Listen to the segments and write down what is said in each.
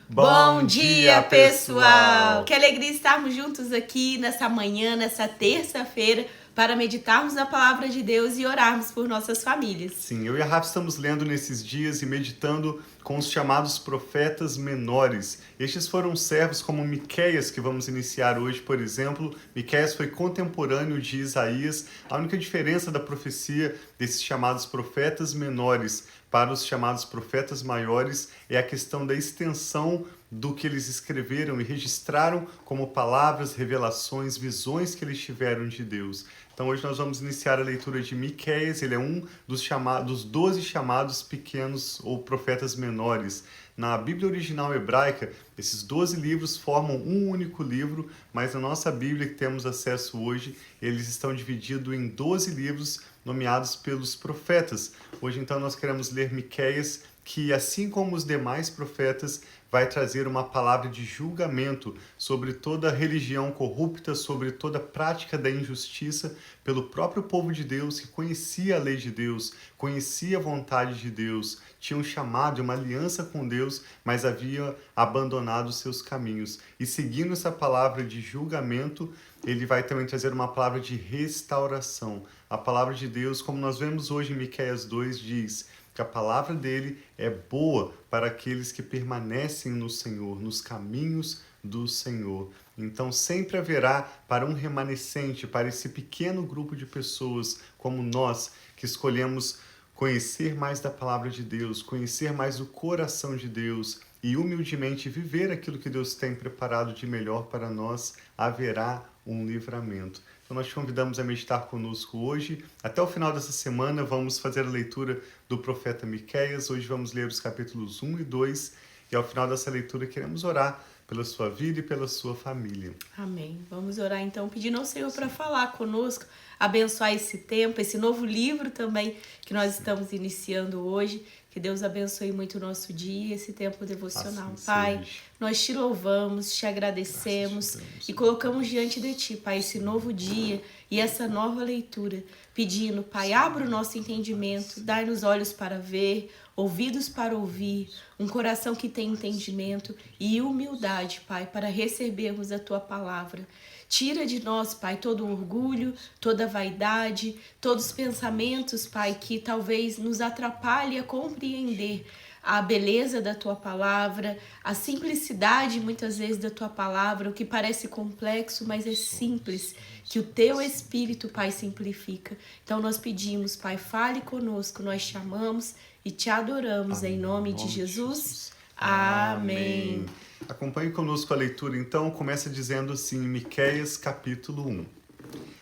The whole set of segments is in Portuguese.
Bom dia, pessoal! Que alegria estarmos juntos aqui nessa manhã, nessa terça-feira, para meditarmos na palavra de Deus e orarmos por nossas famílias. Sim, eu e a Rafa estamos lendo nesses dias e meditando com os chamados profetas menores. Estes foram servos como Miqueias, que vamos iniciar hoje, por exemplo. Miqueias foi contemporâneo de Isaías. A única diferença da profecia desses chamados profetas menores para os chamados profetas maiores é a questão da extensão do que eles escreveram e registraram como palavras, revelações, visões que eles tiveram de Deus. Então hoje nós vamos iniciar a leitura de Miqueias. Ele é um dos 12 chamados pequenos ou profetas menores. Na Bíblia original hebraica, esses 12 livros formam um único livro, mas na nossa Bíblia que temos acesso hoje, eles estão divididos em 12 livros nomeados pelos profetas. Hoje então nós queremos ler Miqueias, que assim como os demais profetas, vai trazer uma palavra de julgamento sobre toda religião corrupta, sobre toda prática da injustiça pelo próprio povo de Deus, que conhecia a lei de Deus, conhecia a vontade de Deus, tinha um chamado, uma aliança com Deus, mas havia abandonado os seus caminhos. E seguindo essa palavra de julgamento, ele vai também trazer uma palavra de restauração. A palavra de Deus, como nós vemos hoje em Miqueias 2, diz que a palavra dele é boa para aqueles que permanecem no Senhor, nos caminhos do Senhor. Então sempre haverá para um remanescente, para esse pequeno grupo de pessoas como nós, que escolhemos conhecer mais da palavra de Deus, conhecer mais o coração de Deus e humildemente viver aquilo que Deus tem preparado de melhor para nós, haverá um livramento. Então nós te convidamos a meditar conosco hoje. Até o final dessa semana vamos fazer a leitura do profeta Miqueias. Hoje vamos ler os capítulos 1 e 2 e ao final dessa leitura queremos orar pela sua vida e pela sua família. Amém. Vamos orar então, pedindo ao Senhor para falar conosco, abençoar esse tempo, esse novo livro também que nós estamos iniciando hoje. Que Deus abençoe muito o nosso dia, esse tempo devocional. Assim Pai, seja. nós te louvamos, te agradecemos e colocamos diante de ti, Pai, esse novo dia e essa nova leitura, pedindo, Pai, abra o nosso entendimento, dai-nos olhos para ver, ouvidos para ouvir, um coração que tem entendimento e humildade, Pai, para recebermos a tua palavra. Tira de nós, Pai, todo o orgulho, toda a vaidade, todos os pensamentos, Pai, que talvez nos atrapalhem a compreender a beleza da tua palavra, a simplicidade muitas vezes da tua palavra, o que parece complexo, mas é simples, que o teu Espírito, Pai, simplifica. Então nós pedimos, Pai, fale conosco, nós te amamos e te adoramos. Amém. Em nome de Jesus. Amém. Acompanhe conosco a leitura, então, começa dizendo assim, em Miqueias, capítulo 1.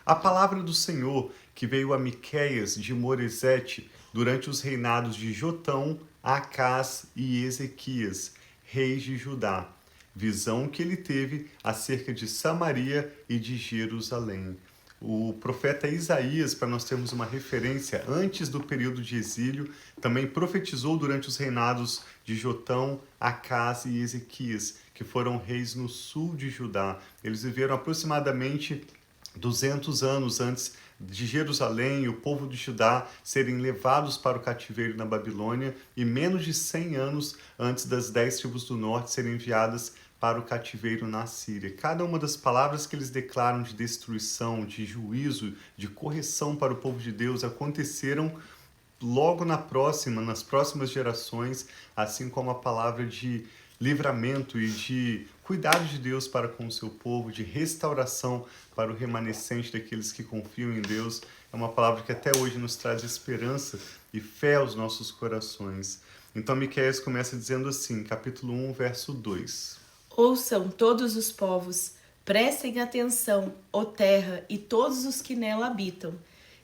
A palavra do Senhor que veio a Miqueias de Moresete durante os reinados de Jotão, Acás e Ezequias, reis de Judá. Visão que ele teve acerca de Samaria e de Jerusalém. O profeta Isaías, para nós termos uma referência, antes do período de exílio, também profetizou durante os reinados de Jotão, Acás e Ezequias, que foram reis no sul de Judá. Eles viveram aproximadamente 200 anos antes de Jerusalém e o povo de Judá serem levados para o cativeiro na Babilônia e menos de 100 anos antes das 10 tribos do norte serem enviadas para o cativeiro na Síria. Cada uma das palavras que eles declaram de destruição, de juízo, de correção para o povo de Deus aconteceram logo nas próximas gerações, assim como a palavra de livramento e de cuidado de Deus para com o seu povo, de restauração para o remanescente daqueles que confiam em Deus. É uma palavra que até hoje nos traz esperança e fé aos nossos corações. Então Miqueias começa dizendo assim, capítulo 1, verso 2. Ouçam todos os povos, prestem atenção, ó terra e todos os que nela habitam,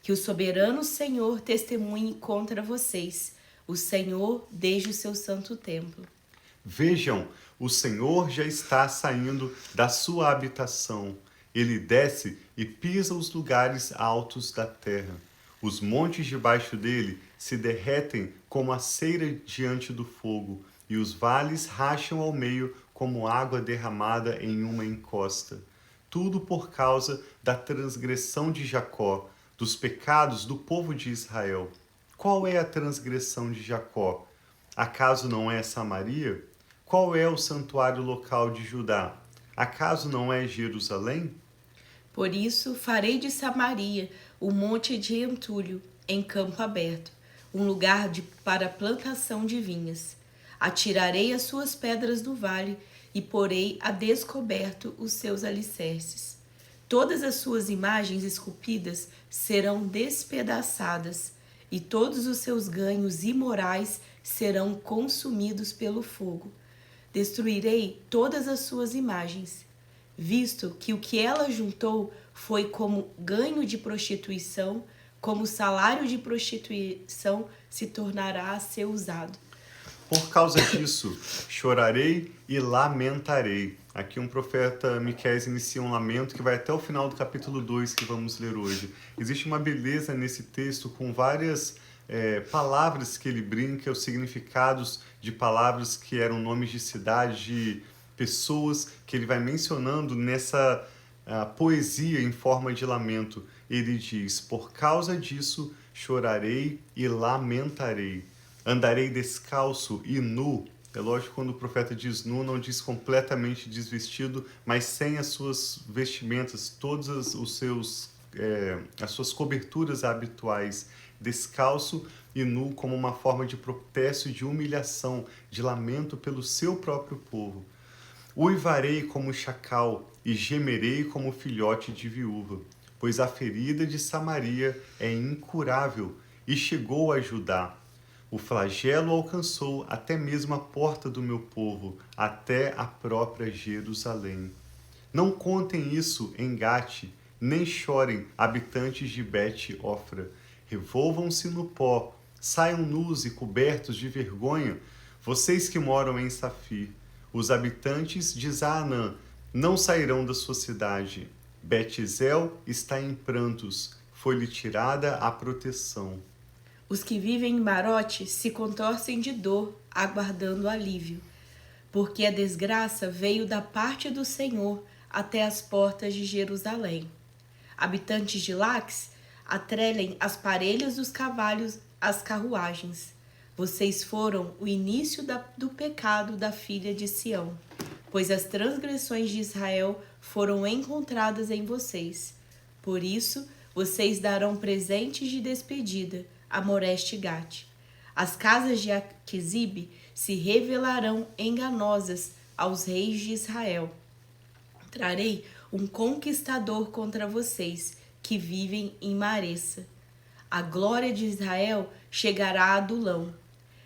que o soberano Senhor testemunhe contra vocês, o Senhor desde o seu santo templo. Vejam, o Senhor já está saindo da sua habitação. Ele desce e pisa os lugares altos da terra. Os montes debaixo dele se derretem como a cera diante do fogo, e os vales racham ao meio como água derramada em uma encosta. Tudo por causa da transgressão de Jacó, dos pecados do povo de Israel. Qual é a transgressão de Jacó? Acaso não é Samaria? Qual é o santuário local de Judá? Acaso não é Jerusalém? Por isso farei de Samaria o monte de entulho em campo aberto, um lugar para plantação de vinhas. Atirarei as suas pedras do vale e porei a descoberto os seus alicerces. Todas as suas imagens esculpidas serão despedaçadas, e todos os seus ganhos imorais serão consumidos pelo fogo. Destruirei todas as suas imagens, visto que o que ela juntou foi como ganho de prostituição, como salário de prostituição se tornará a ser usado. Por causa disso, chorarei e lamentarei. Aqui um profeta Miqueias inicia um lamento que vai até o final do capítulo 2 que vamos ler hoje. Existe uma beleza nesse texto com várias palavras que ele brinca, os significados de palavras que eram nomes de cidade, de pessoas que ele vai mencionando nessa poesia em forma de lamento. Ele diz: por causa disso chorarei e lamentarei. Andarei descalço e nu. É lógico, quando o profeta diz nu, não diz completamente desvestido, mas sem as suas vestimentas, todas as suas coberturas habituais. Descalço e nu como uma forma de protesto e de humilhação, de lamento pelo seu próprio povo. Uivarei como chacal e gemerei como filhote de viúva, pois a ferida de Samaria é incurável e chegou a Judá. O flagelo alcançou até mesmo a porta do meu povo, até a própria Jerusalém. Não contem isso em Gate, nem chorem, habitantes de Bet-Ofra. Revolvam-se no pó, saiam nus e cobertos de vergonha, vocês que moram em Safir. Os habitantes de Zaanã não sairão da sua cidade. Bet-Zel está em prantos, foi-lhe tirada a proteção. Os que vivem em Marote se contorcem de dor, aguardando alívio, porque a desgraça veio da parte do Senhor até as portas de Jerusalém. Habitantes de Laques, atrelem as parelhas dos cavalos às carruagens. Vocês foram o início do pecado da filha de Sião, pois as transgressões de Israel foram encontradas em vocês. Por isso, vocês darão presentes de despedida a Moreste Gate. As casas de Aquisibe se revelarão enganosas aos reis de Israel. Trarei um conquistador contra vocês, que vivem em Maressa. A glória de Israel chegará a Adulão.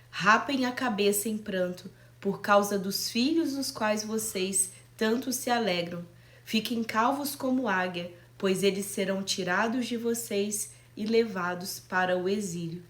Rapem a cabeça em pranto, por causa dos filhos dos quais vocês tanto se alegram. Fiquem calvos como águia, pois eles serão tirados de vocês e levados para o exílio.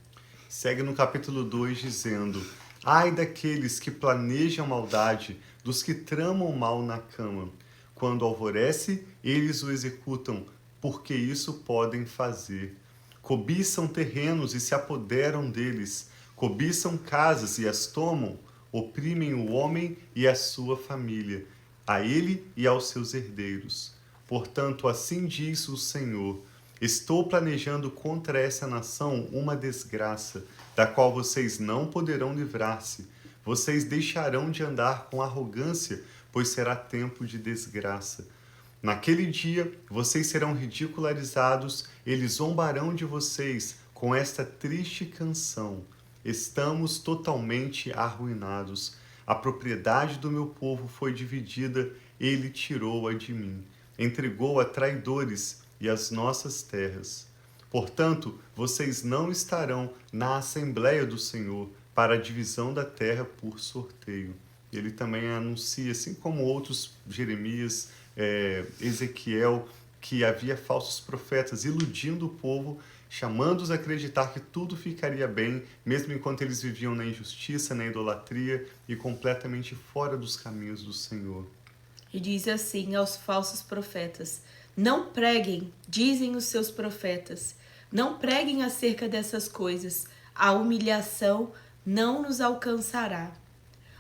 Segue no capítulo 2 dizendo: ai daqueles que planejam maldade, dos que tramam mal na cama. Quando alvorece, eles o executam, porque isso podem fazer. Cobiçam terrenos e se apoderam deles, cobiçam casas e as tomam, oprimem o homem e a sua família, a ele e aos seus herdeiros. Portanto, assim diz o Senhor: estou planejando contra essa nação uma desgraça, da qual vocês não poderão livrar-se. Vocês deixarão de andar com arrogância, pois será tempo de desgraça. Naquele dia, vocês serão ridicularizados, eles zombarão de vocês com esta triste canção: estamos totalmente arruinados. A propriedade do meu povo foi dividida, ele tirou-a de mim. Entregou a traidores e as nossas terras. Portanto, vocês não estarão na Assembleia do Senhor para a divisão da terra por sorteio. Ele também anuncia, assim como outros, Jeremias, Ezequiel, que havia falsos profetas iludindo o povo, chamando-os a acreditar que tudo ficaria bem, mesmo enquanto eles viviam na injustiça, na idolatria e completamente fora dos caminhos do Senhor. E diz assim aos falsos profetas: não preguem, dizem os seus profetas, não preguem acerca dessas coisas, a humilhação não nos alcançará.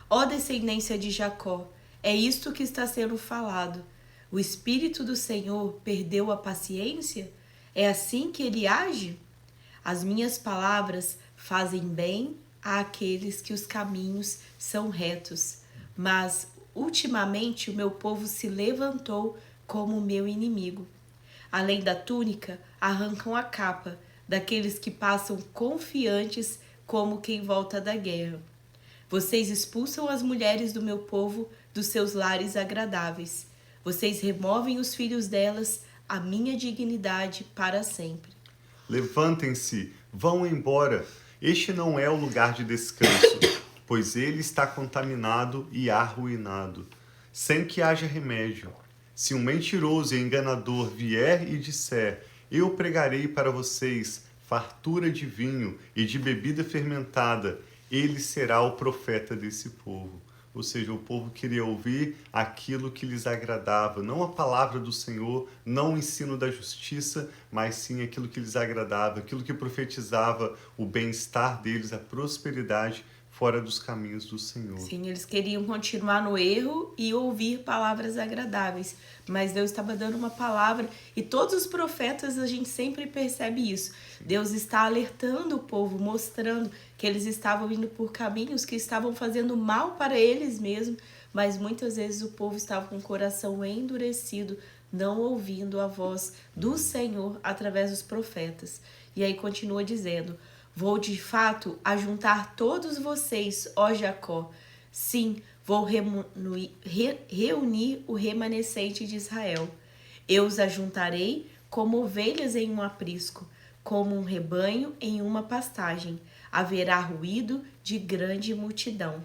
Ó descendência de Jacó, é isto que está sendo falado. O Espírito do Senhor perdeu a paciência? É assim que ele age? As minhas palavras fazem bem àqueles que os caminhos são retos, Mas, ultimamente, o meu povo se levantou como meu inimigo. Além da túnica, arrancam a capa daqueles que passam confiantes como quem volta da guerra. Vocês expulsam as mulheres do meu povo dos seus lares agradáveis. Vocês removem os filhos delas, a minha dignidade para sempre. Levantem-se, vão embora. Este não é o lugar de descanso, pois ele está contaminado e arruinado, sem que haja remédio. Se um mentiroso e enganador vier e disser: eu pregarei para vocês fartura de vinho e de bebida fermentada, ele será o profeta desse povo. Ou seja, o povo queria ouvir aquilo que lhes agradava, não a palavra do Senhor, não o ensino da justiça, mas sim aquilo que lhes agradava, aquilo que profetizava o bem-estar deles, a prosperidade fora dos caminhos do Senhor. Sim, eles queriam continuar no erro e ouvir palavras agradáveis, mas Deus estava dando uma palavra, e todos os profetas a gente sempre percebe isso. Deus está alertando o povo, mostrando que eles estavam indo por caminhos que estavam fazendo mal para eles mesmos, mas muitas vezes o povo estava com o coração endurecido, não ouvindo a voz do Senhor através dos profetas. E aí continua dizendo: vou de fato ajuntar todos vocês, ó Jacó. Sim, vou reunir o remanescente de Israel. Eu os ajuntarei como ovelhas em um aprisco, como um rebanho em uma pastagem. Haverá ruído de grande multidão.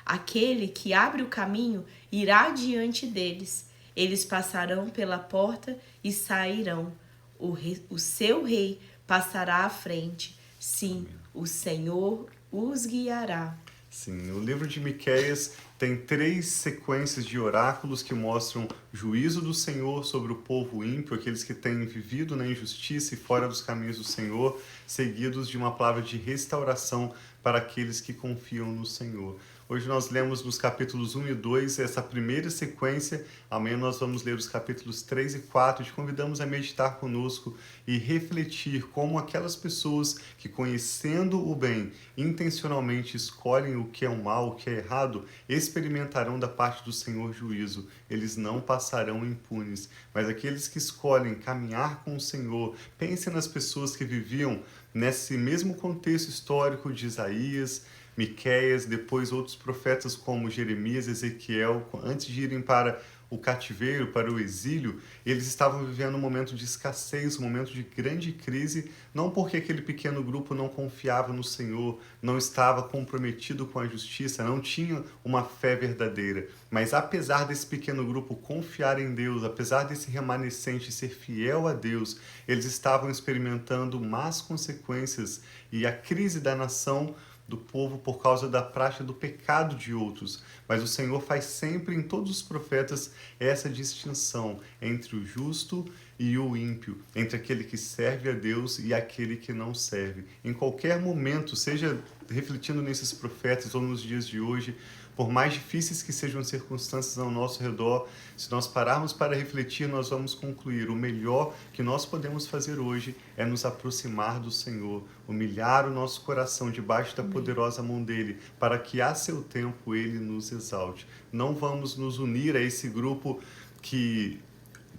Aquele que abre o caminho irá diante deles. Eles passarão pela porta e sairão. O seu rei passará à frente. Sim, o Senhor os guiará. Sim, o livro de Miqueias tem 3 sequências de oráculos que mostram juízo do Senhor sobre o povo ímpio, aqueles que têm vivido na injustiça e fora dos caminhos do Senhor, seguidos de uma palavra de restauração para aqueles que confiam no Senhor. Hoje nós lemos nos capítulos 1 e 2 essa primeira sequência. Amanhã nós vamos ler os capítulos 3 e 4. Te convidamos a meditar conosco e refletir como aquelas pessoas que, conhecendo o bem, intencionalmente escolhem o que é o mal, o que é errado, experimentarão da parte do Senhor juízo. Eles não passarão impunes. Mas aqueles que escolhem caminhar com o Senhor, pensem nas pessoas que viviam nesse mesmo contexto histórico de Isaías, Miqueias, depois outros profetas como Jeremias, Ezequiel, antes de irem para o cativeiro, para o exílio, eles estavam vivendo um momento de escassez, um momento de grande crise, não porque aquele pequeno grupo não confiava no Senhor, não estava comprometido com a justiça, não tinha uma fé verdadeira, mas apesar desse pequeno grupo confiar em Deus, apesar desse remanescente ser fiel a Deus, eles estavam experimentando más consequências, e a crise da nação, do povo, por causa da prática do pecado de outros. Mas o Senhor faz sempre em todos os profetas essa distinção entre o justo e o ímpio, entre aquele que serve a Deus e aquele que não serve. Em qualquer momento, seja refletindo nesses profetas ou nos dias de hoje, por mais difíceis que sejam as circunstâncias ao nosso redor, se nós pararmos para refletir, nós vamos concluir: o melhor que nós podemos fazer hoje é nos aproximar do Senhor, humilhar o nosso coração debaixo da poderosa mão dele, para que a seu tempo ele nos exalte. Não vamos nos unir a esse grupo que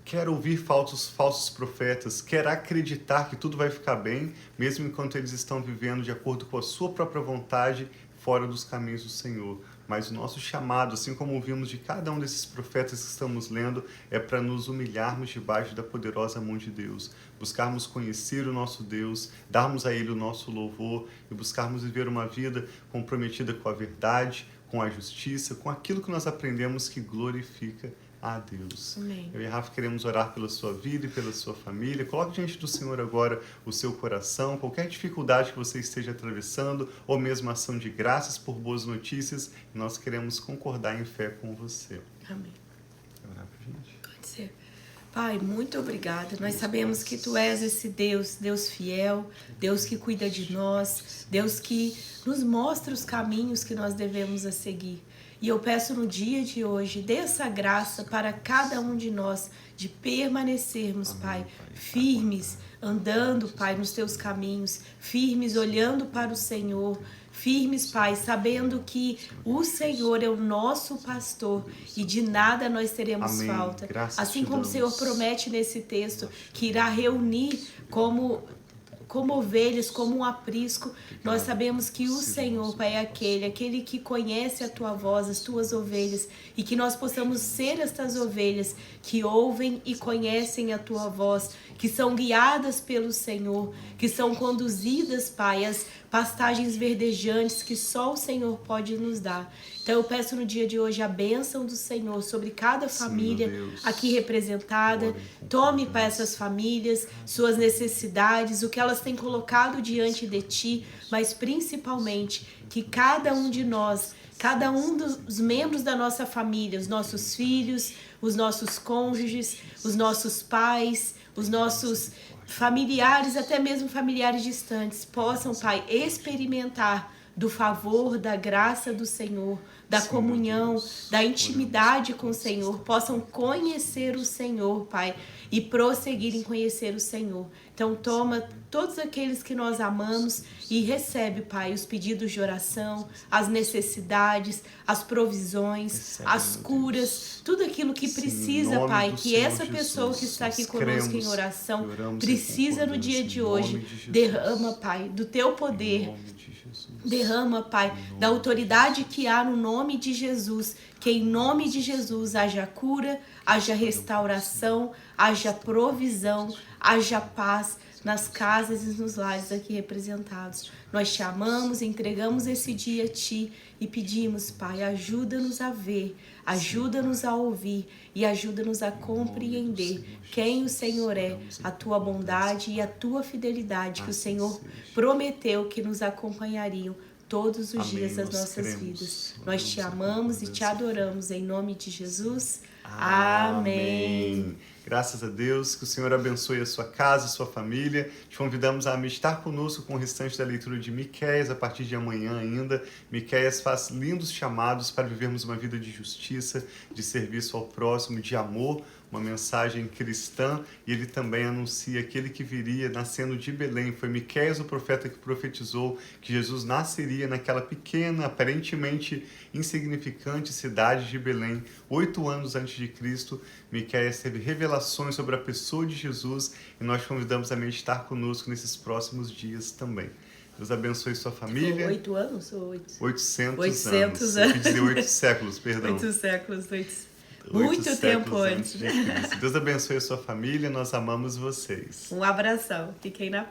quer ouvir falsos profetas, quer acreditar que tudo vai ficar bem, mesmo enquanto eles estão vivendo de acordo com a sua própria vontade, fora dos caminhos do Senhor. Mas o nosso chamado, assim como ouvimos de cada um desses profetas que estamos lendo, é para nos humilharmos debaixo da poderosa mão de Deus, buscarmos conhecer o nosso Deus, darmos a Ele o nosso louvor e buscarmos viver uma vida comprometida com a verdade, com a justiça, com aquilo que nós aprendemos que glorifica a Deus. Amém. Eu e Rafa queremos orar pela sua vida e pela sua família. Coloque diante do Senhor agora o seu coração, qualquer dificuldade que você esteja atravessando, ou mesmo ação de graças por boas notícias, nós queremos concordar em fé com você. Amém. Quer orar pra gente? Pode ser. Pai, muito obrigada. Nós sabemos que Tu és esse Deus, Deus fiel, Deus que cuida de nós, Deus que nos mostra os caminhos que nós devemos a seguir. E eu peço no dia de hoje, dê essa graça para cada um de nós, de permanecermos, Pai, firmes, andando, Pai, nos Teus caminhos, firmes, olhando para o Senhor, firmes, Pai, sabendo que o Senhor é o nosso pastor e de nada nós teremos Amém. falta. Graças Assim te como o damos. Senhor promete nesse texto que irá reunir como ovelhas, como um aprisco, nós sabemos que o Senhor, Pai, é aquele que conhece a tua voz, as tuas ovelhas, e que nós possamos ser estas ovelhas que ouvem e conhecem a tua voz, que são guiadas pelo Senhor, que são conduzidas, Pai, às pastagens verdejantes que só o Senhor pode nos dar. Então eu peço no dia de hoje a bênção do Senhor sobre cada família aqui representada. Tome para essas famílias suas necessidades, o que elas têm colocado diante de Ti, mas principalmente que cada um de nós, cada um dos membros da nossa família, os nossos filhos, os nossos cônjuges, os nossos pais, os nossos familiares, até mesmo familiares distantes, possam, Pai, experimentar do favor, da graça do Senhor, da comunhão, da intimidade com o Senhor, possam conhecer o Senhor, Pai, e prosseguir em conhecer o Senhor. Então toma todos aqueles que nós amamos e recebe, Pai, os pedidos de oração, as necessidades, as provisões, as curas, tudo aquilo que precisa, Pai, que essa pessoa que está aqui conosco em oração precisa no dia de hoje. Derrama, Pai, do Teu poder. Derrama, Pai, da autoridade que há no nome de Jesus, que em nome de Jesus haja cura, haja restauração, haja provisão, haja paz nas casas e nos lares aqui representados. Nós te amamos, entregamos esse dia a Ti e pedimos, Pai, ajuda-nos a ver, ajuda-nos a ouvir e ajuda-nos a compreender quem o Senhor é, a Tua bondade e a Tua fidelidade que o Senhor prometeu que nos acompanhariam todos os dias das nossas vidas. Nós te amamos e te adoramos em nome de Jesus. Amém. Graças a Deus, que o Senhor abençoe a sua casa, a sua família. Te convidamos a meditar conosco com o restante da leitura de Miqueias a partir de amanhã ainda. Miqueias faz lindos chamados para vivermos uma vida de justiça, de serviço ao próximo, de amor, uma mensagem cristã, e ele também anuncia aquele que viria nascendo de Belém. Foi Miqueias, o profeta, que profetizou que Jesus nasceria naquela pequena, aparentemente insignificante cidade de Belém, 8 anos antes de Cristo. Miqueias teve revelações sobre a pessoa de Jesus e nós convidamos a meditar conosco nesses próximos dias também. Deus abençoe sua família. 8 anos ou 800 anos. Eu quis dizer 8 séculos, perdão. 8 séculos, muito tempo antes. Deus abençoe a sua família, nós amamos vocês. Um abração, fiquem na paz.